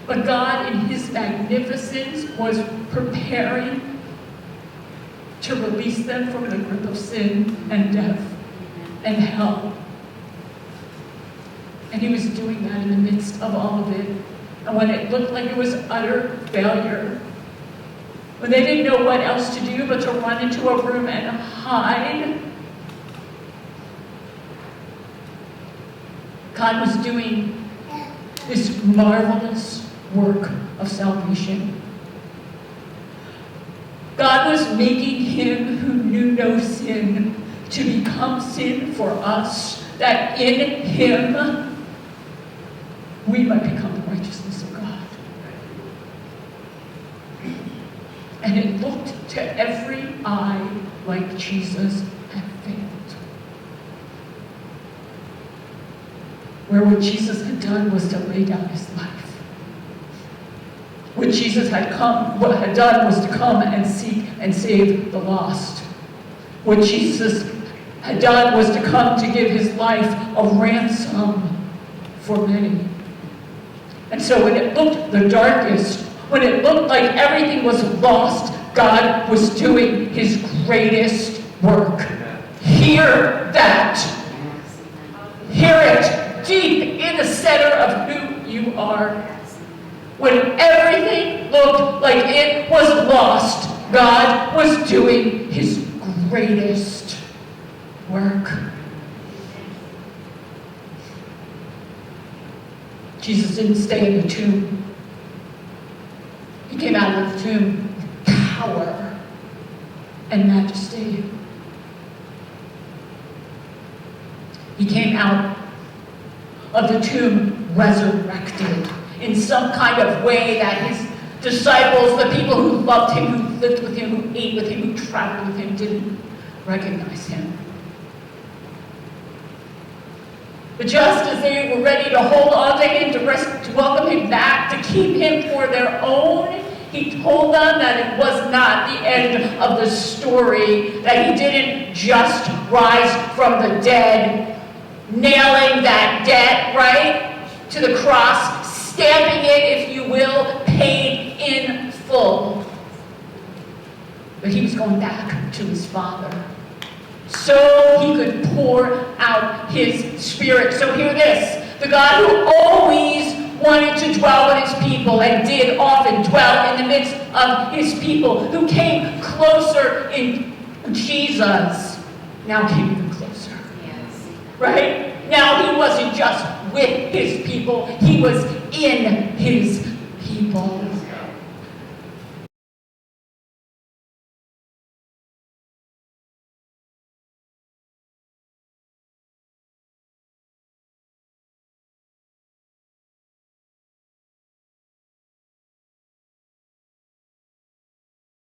But God, in his magnificence, was preparing to release them from the grip of sin and death and hell. And he was doing that in the midst of all of it. And when it looked like it was utter failure, when they didn't know what else to do but to run into a room and hide, God was doing this marvelous work of salvation. God was making him who knew no sin to become sin for us, that in him we might become the righteousness of God. And it looked to every eye like Jesus had failed. Where what Jesus had done was to lay down his life. What Jesus had done was to come and seek and save the lost. What Jesus had done was to come to give his life a ransom for many. And so when it looked the darkest, when it looked like everything was lost, God was doing his greatest work. Hear that. Hear it deep in the center of who you are. When everything looked like it was lost, God was doing his greatest work. Jesus didn't stay in the tomb. He came out of the tomb with power and majesty. He came out of the tomb resurrected in some kind of way that his disciples, the people who loved him, who lived with him, who ate with him, who traveled with him, didn't recognize him. But just as they were ready to hold on to him, to welcome him back, to keep him for their own, he told them that it was not the end of the story, that he didn't just rise from the dead, nailing that debt, right, to the cross, stamping it, if you will, paid in full. But he was going back to his Father so he could pour out his Spirit. So hear this. The God who always wanted to dwell with his people and did often dwell in the midst of his people, who came closer in Jesus, now came even closer. Yes. Right? Now he wasn't just with his people, he was in his people.